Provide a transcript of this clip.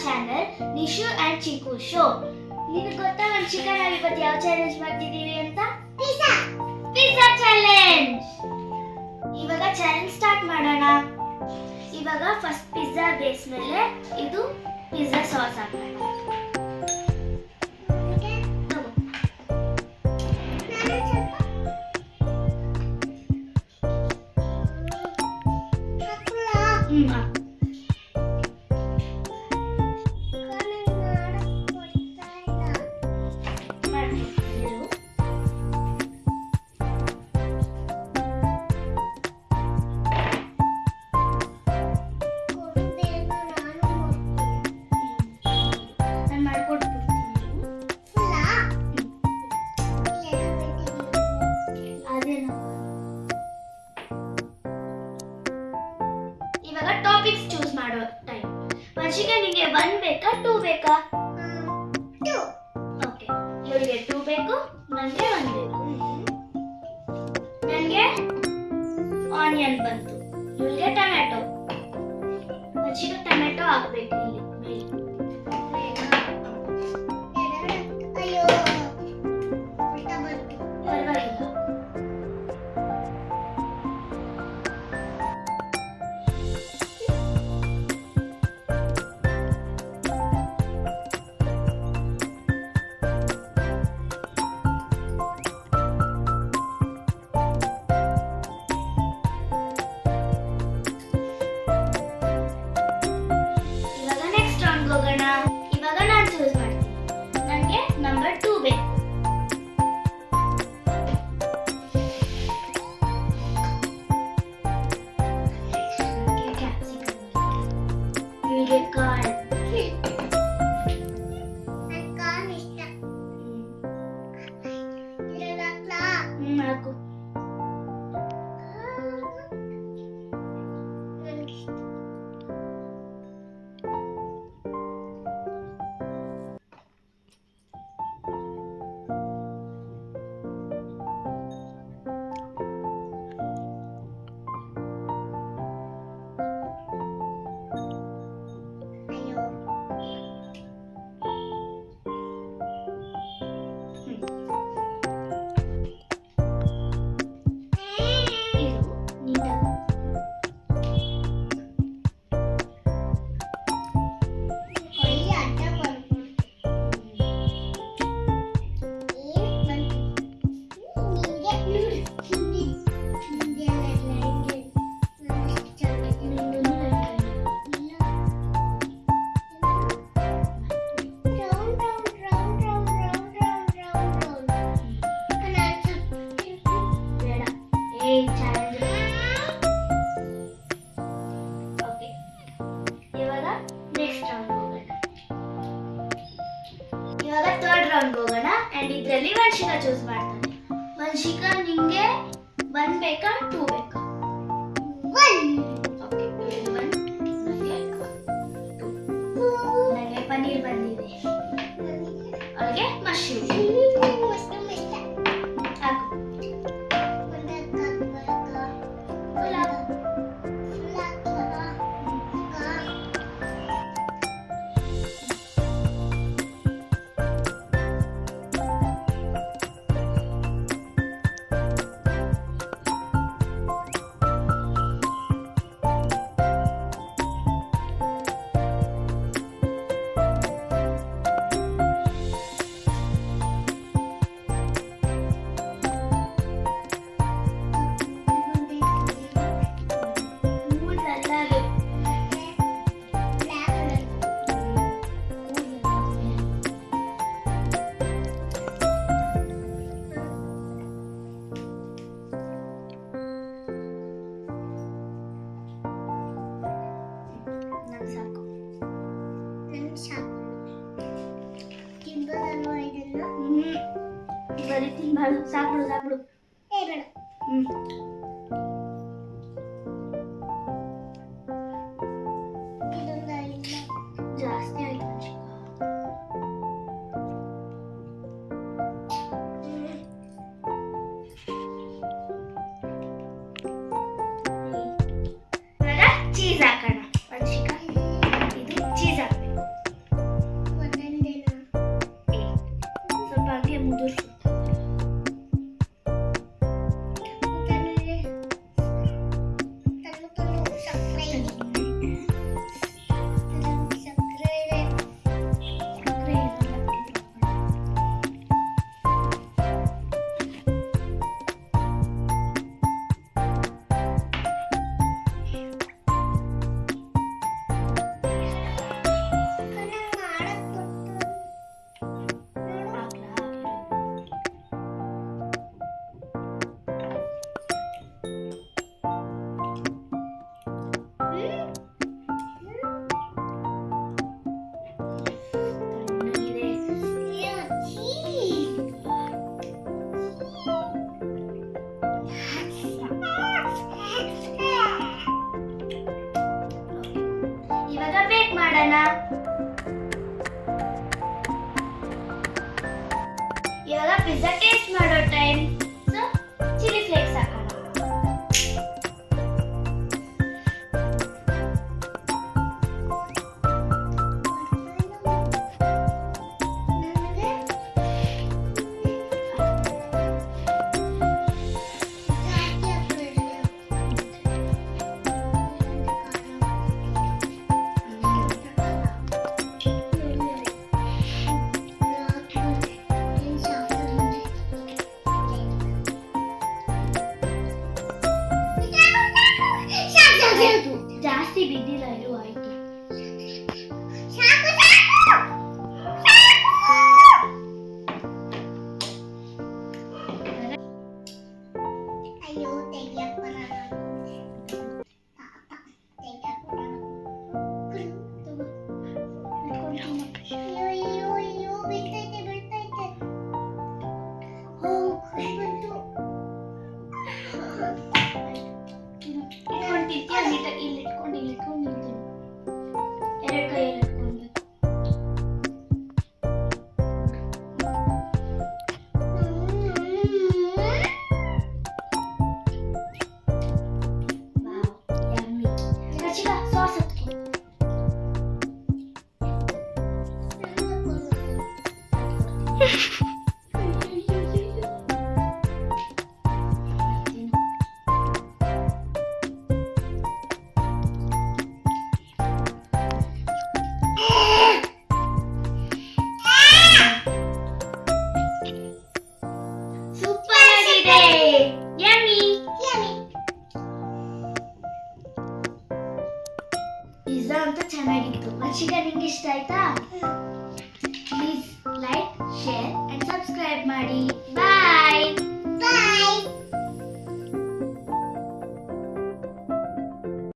Channel Nishu and Chiku show. ನಿನಗೆ ಗೊತ್ತಾ ವಂಶಿಕಾ ನಾವು ಇವತ್ತು ಯಾವ ಚಾಲೆಂಜ್ ಮಾಡ್ತಿದ್ದೀವಿ ಅಂತ? Pizza challenge. ಇವಾಗ ಚಾಲೆಂಜ್ ಸ್ಟಾರ್ಟ್ ಮಾಡೋಣ. ಇವಾಗ ಫಸ್ಟ್ ಪಿಜ್ಜಾ ಬೇಸ್ ಮೇಲೆ ಇದು ಪಿಜ್ಜಾ ಸಾಸ್ ಹಾಕೋಣ. ಇವಾಗ ಟಾಪಿಕ್ಸ್ ಚೂಸ್ ಮಾಡೋ ಟೈಮ್. ವಂಶಿಕಾ ನಿಮಗೆ 1 ಬೇಕಾ 2 ಬೇಕಾ? 2. ಓಕೆ, ಇವರಿಗೆ 2 ಬೇಕು, ನನಗೆ 1 ಬೇಕು. ನನಗೆ ಆನಿಯನ್ ಬಂತು, ಇವರಿಗೆ ಟೊಮ್ಯಾಟೊ. ವಂಶಿಕಾ ಟೊಮ್ಯಾಟೊ ಹಾಕಬೇಕು ಇಲ್ಲಿ ಮೇಲೆ. ಅಯ್ಯೋ ಪರವಾಗಿಲ್ಲ. ಇವಾಗ ನಾನು ಚೂಸ್ ಮಾಡ್ತೀನಿ. ನನಗೆ ನಂಬರ್ 2 ಬೇಕು. ನನಗೆ ಕ್ಯಾಪ್ಸಿಕಮ್, ಇವರಿಗೆ ಕಾರ್ನ್. ಕಾರ್ನ್ ಇಷ್ಟ. ಹಾಕು. ಇವಾಗ ಥರ್ಡ್ ರೌಂಡ್ ಹೋಗೋಣ. ಅಂಡ್ ಇದರಲ್ಲಿ ವಂಶಿಕಾ ಚೂಸ್ ಮಾಡ್ತಾನೆ. ವಂಶಿಕಾ ನಿಂಗೆ 1 ಬೇಕಾ 2 ಬೇಕಾ? 1. ಓಕೆ, 1. ನನಗೆ 2. ನನಗೆ ಪನ್ನೀರ್ ಬಂದಿದೆ, ಅವಳಿಗೆ ಮಶ್ರೂಮ್. ಹಾಕು. ಬರೀ ತಿನ್ಬಾರ್ದು, ಸಾಕ್ಬಿಡು ಸಾಕ್ಬಿಡು. ಬೇಡ. ಜಾಸ್ತಿ ಆಯ್ತು ವಂಶಿಕಾ. ಇವಾಗ ಚೀಸ್ ಹಾಕೋಣ ವಂಶಿಕಾ. ಇದು ಚೀಸ್ ಹಾಕ್ಬೇಕು. ಇವಾಗ ಬೇಕ್ ಮಾಡೋಣ. ಇವಾಗ ಪಿಜ್ಜಾ ಟೇಸ್ಟ್ ಮಾಡೋ ಟೈಮ್. ಸೊ ಚಿಲ್ಲಿ ಫ್ಲೇಕ್ಸ್ ಹಾಕೋಣ. ಜಾಸ್ತಿ ಬಿದ್ದಿಲ್ಲ, ಇದು ಆಯ್ತು. ಅಯ್ಯೋ ತೆಗಿಯಕ್ ಬರಲ್ಲ. ಅಯ್ಯೋ ಬೀಳ್ತೈತೆ. ಓ ಖುಷಿ ಬಂತು. ಇಲ್ಲಿ ಇಟ್ಕೊಂಡು ನಿಲ್ತೀನಿ. ಎರಡು ಕೈಯಲ್ಲಿ ಇಟ್ಕೊಂಡು. ಸಾಸ್ ಹತ್ಕೊ. ಸೂಪರ್ ಆಗಿದೆ. ಯಮ್ಮಿ. ಪಿಜ್ಜಾ ಅಂತೂ ಚೆನ್ನಾಗಿತ್ತು. ವಂಶಿಕಾ, ನಿಂಗೆ ಇಷ್ಟ ಆಯ್ತಾ? Please like, share and subscribe ಮಾಡಿ. ಬಾಯ್.